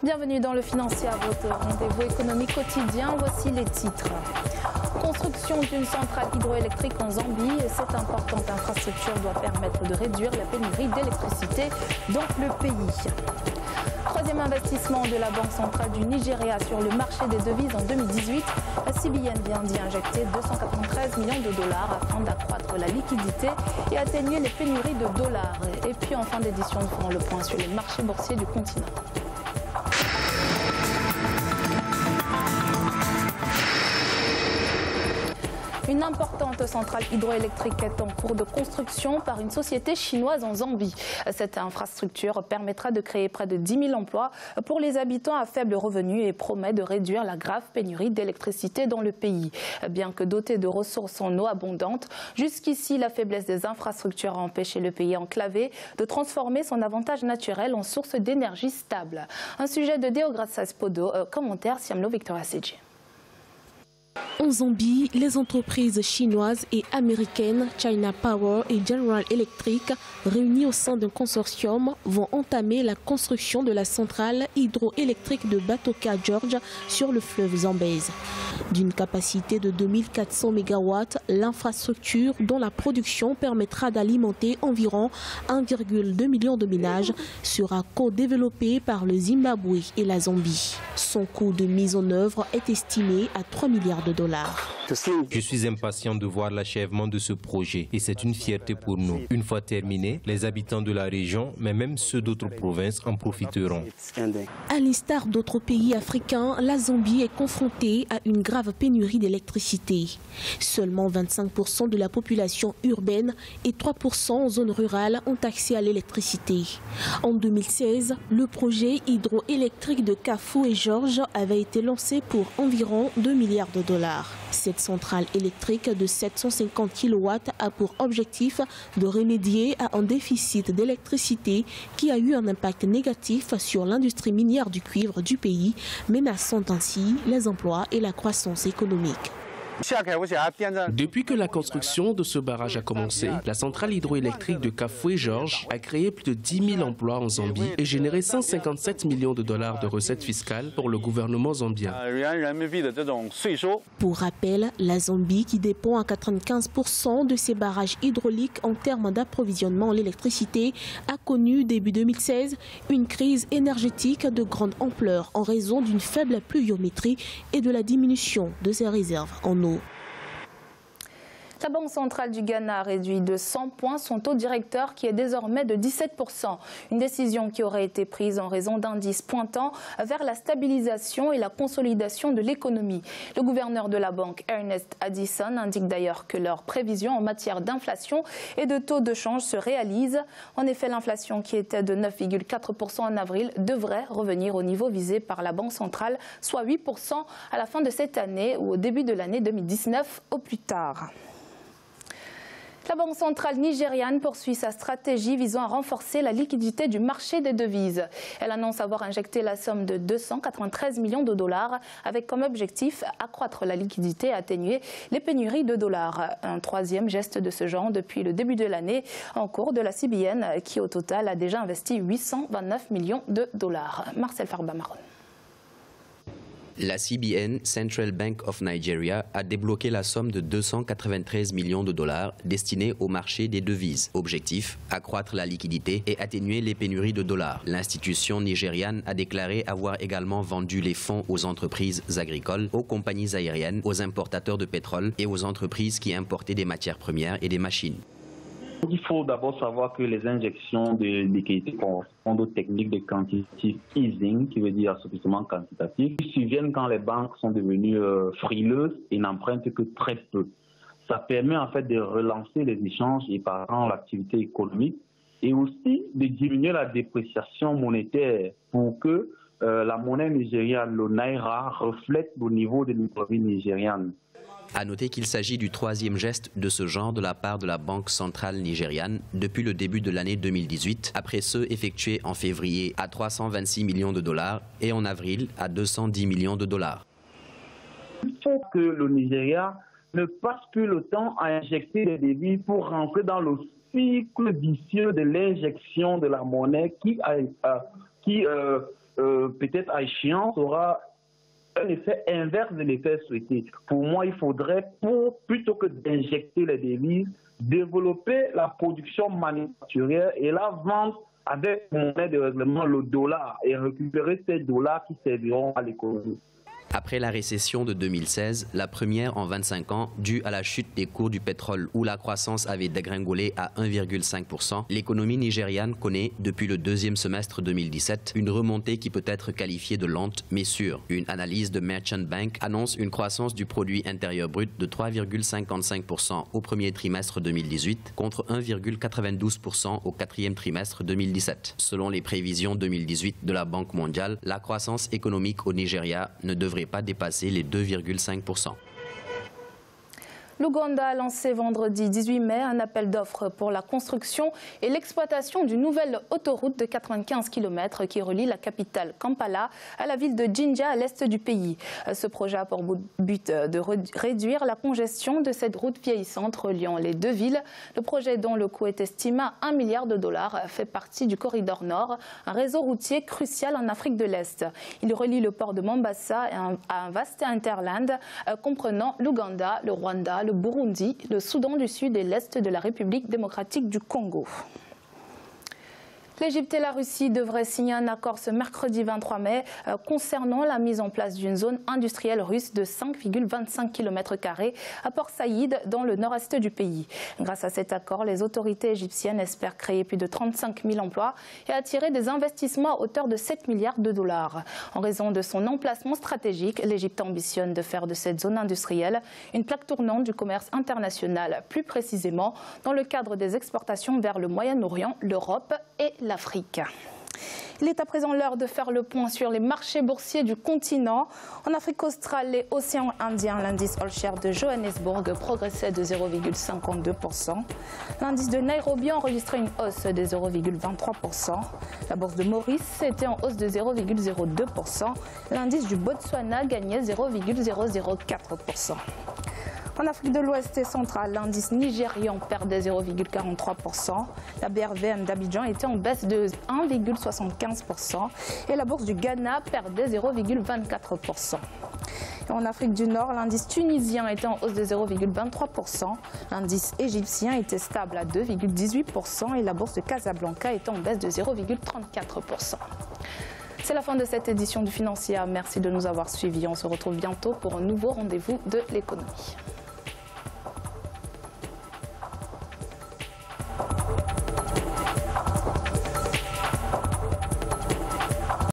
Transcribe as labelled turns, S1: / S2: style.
S1: Bienvenue dans le Financier, à votre rendez-vous économique quotidien. Voici les titres. Construction d'une centrale hydroélectrique en Zambie. Cette importante infrastructure doit permettre de réduire la pénurie d'électricité dans le pays. Troisième investissement de la Banque centrale du Nigeria sur le marché des devises en 2018. La CBN vient d'y injecter 293 millions de dollars afin d'accroître la liquidité et atténuer les pénuries de dollars. Et puis en fin d'édition, nous ferons le point sur les marchés boursiers du continent. Une importante centrale hydroélectrique est en cours de construction par une société chinoise en Zambie. Cette infrastructure permettra de créer près de 10 000 emplois pour les habitants à faible revenu et promet de réduire la grave pénurie d'électricité dans le pays. Bien que doté de ressources en eau abondantes, jusqu'ici la faiblesse des infrastructures a empêché le pays enclavé de transformer son avantage naturel en source d'énergie stable. Un sujet de Deogracias Podo, commentaire Siamlo Victoria Seji.
S2: En Zambie, les entreprises chinoises et américaines China Power et General Electric, réunies au sein d'un consortium, vont entamer la construction de la centrale hydroélectrique de Batoka George sur le fleuve Zambèze. D'une capacité de 2400 MW, l'infrastructure dont la production permettra d'alimenter environ 1,2 million de ménages sera co-développée par le Zimbabwe et la Zambie. Son coût de mise en œuvre est estimé à 3 milliards de dollars.
S3: Je suis impatient de voir l'achèvement de ce projet et c'est une fierté pour nous. Une fois terminé, les habitants de la région, mais même ceux d'autres provinces en profiteront.
S2: À l'instar d'autres pays africains, la Zambie est confrontée à une grave pénurie d'électricité. Seulement 25% de la population urbaine et 3% en zone rurale ont accès à l'électricité. En 2016, le projet hydroélectrique de Kafou et Georges avait été lancé pour environ 2 milliards de dollars. Cette centrale électrique de 750 kW a pour objectif de remédier à un déficit d'électricité qui a eu un impact négatif sur l'industrie minière du cuivre du pays, menaçant ainsi les emplois et la croissance économique.
S4: Depuis que la construction de ce barrage a commencé, la centrale hydroélectrique de Kafoué-Georges a créé plus de 10 000 emplois en Zambie et généré 157 millions de dollars de recettes fiscales pour le gouvernement zambien.
S2: Pour rappel, la Zambie, qui dépend à 95% de ses barrages hydrauliques en termes d'approvisionnement en électricité, a connu début 2016 une crise énergétique de grande ampleur en raison d'une faible pluviométrie et de la diminution de ses réserves en eau.
S1: La Banque centrale du Ghana a réduit de 100 points son taux directeur qui est désormais de 17%. Une décision qui aurait été prise en raison d'indices pointant vers la stabilisation et la consolidation de l'économie. Le gouverneur de la banque, Ernest Addison, indique d'ailleurs que leurs prévisions en matière d'inflation et de taux de change se réalisent. En effet, l'inflation qui était de 9,4% en avril devrait revenir au niveau visé par la Banque centrale, soit 8% à la fin de cette année ou au début de l'année 2019 au plus tard. La Banque centrale nigériane poursuit sa stratégie visant à renforcer la liquidité du marché des devises. Elle annonce avoir injecté la somme de 293 millions de dollars avec comme objectif accroître la liquidité et atténuer les pénuries de dollars. Un troisième geste de ce genre depuis le début de l'année en cours de la CBN qui au total a déjà investi 829 millions de dollars. Marcel Farba-Maron.
S5: La CBN, Central Bank of Nigeria, a débloqué la somme de 293 millions de dollars destinée au marché des devises. Objectif, accroître la liquidité et atténuer les pénuries de dollars. L'institution nigériane a déclaré avoir également vendu les fonds aux entreprises agricoles, aux compagnies aériennes, aux importateurs de pétrole et aux entreprises qui importaient des matières premières et des machines.
S6: Il faut d'abord savoir que les injections de liquidités correspondent aux techniques de quantitative easing, qui veut dire assouplissement quantitatif, qui surviennent quand les banques sont devenues frileuses et n'empruntent que très peu. Ça permet en fait de relancer les échanges et par exemple l'activité économique et aussi de diminuer la dépréciation monétaire pour que la monnaie nigériane, le naira, reflète le niveau de l'économie nigériane.
S5: À noter qu'il s'agit du troisième geste de ce genre de la part de la Banque centrale nigériane depuis le début de l'année 2018, après ceux effectués en février à 326 millions de dollars et en avril à 210 millions de dollars.
S6: Il faut que le Nigeria ne passe plus le temps à injecter des devises pour rentrer dans le cycle vicieux de l'injection de la monnaie qui peut-être à échéance, aura un effet inverse de l'effet souhaité. Pour moi, il faudrait, plutôt que d'injecter les devises, développer la production manufacturière et la vente avec monnaie de règlement, le dollar, et récupérer ces dollars qui serviront à l'économie.
S5: Après la récession de 2016, la première en 25 ans, due à la chute des cours du pétrole où la croissance avait dégringolé à 1,5%, l'économie nigériane connaît, depuis le deuxième semestre 2017, une remontée qui peut être qualifiée de lente mais sûre. Une analyse de Merchant Bank annonce une croissance du produit intérieur brut de 3,55% au premier trimestre 2018 contre 1,92% au quatrième trimestre 2017. Selon les prévisions 2018 de la Banque mondiale, la croissance économique au Nigeria ne devrait pas dépasser les 2,5%.
S1: L'Ouganda a lancé vendredi 18 mai un appel d'offres pour la construction et l'exploitation d'une nouvelle autoroute de 95 km qui relie la capitale Kampala à la ville de Jinja à l'est du pays. Ce projet a pour but de réduire la congestion de cette route vieillissante reliant les deux villes. Le projet, dont le coût est estimé à $1 milliard, fait partie du corridor nord, un réseau routier crucial en Afrique de l'Est. Il relie le port de Mombasa à un vaste hinterland comprenant l'Ouganda, le Rwanda, le Burundi, le Soudan du Sud et l'Est de la République démocratique du Congo. L'Égypte et la Russie devraient signer un accord ce mercredi 23 mai concernant la mise en place d'une zone industrielle russe de 5,25 km² à Port Saïd dans le nord-est du pays. Grâce à cet accord, les autorités égyptiennes espèrent créer plus de 35 000 emplois et attirer des investissements à hauteur de $7 milliards. En raison de son emplacement stratégique, l'Égypte ambitionne de faire de cette zone industrielle une plaque tournante du commerce international, plus précisément dans le cadre des exportations vers le Moyen-Orient, l'Europe et l'Afrique. Il est à présent l'heure de faire le point sur les marchés boursiers du continent. En Afrique australe et océan Indien, l'indice All Share de Johannesburg progressait de 0,52%. L'indice de Nairobi enregistrait une hausse de 0,23%. La bourse de Maurice était en hausse de 0,02%. L'indice du Botswana gagnait 0,004%. En Afrique de l'Ouest et centrale, l'indice nigérian perdait 0,43%. La BRVM d'Abidjan était en baisse de 1,75% et la bourse du Ghana perdait 0,24%. En Afrique du Nord, l'indice tunisien était en hausse de 0,23%. L'indice égyptien était stable à 2,18% et la bourse de Casablanca était en baisse de 0,34%. C'est la fin de cette édition du Financière. Merci de nous avoir suivis. On se retrouve bientôt pour un nouveau rendez-vous de l'économie.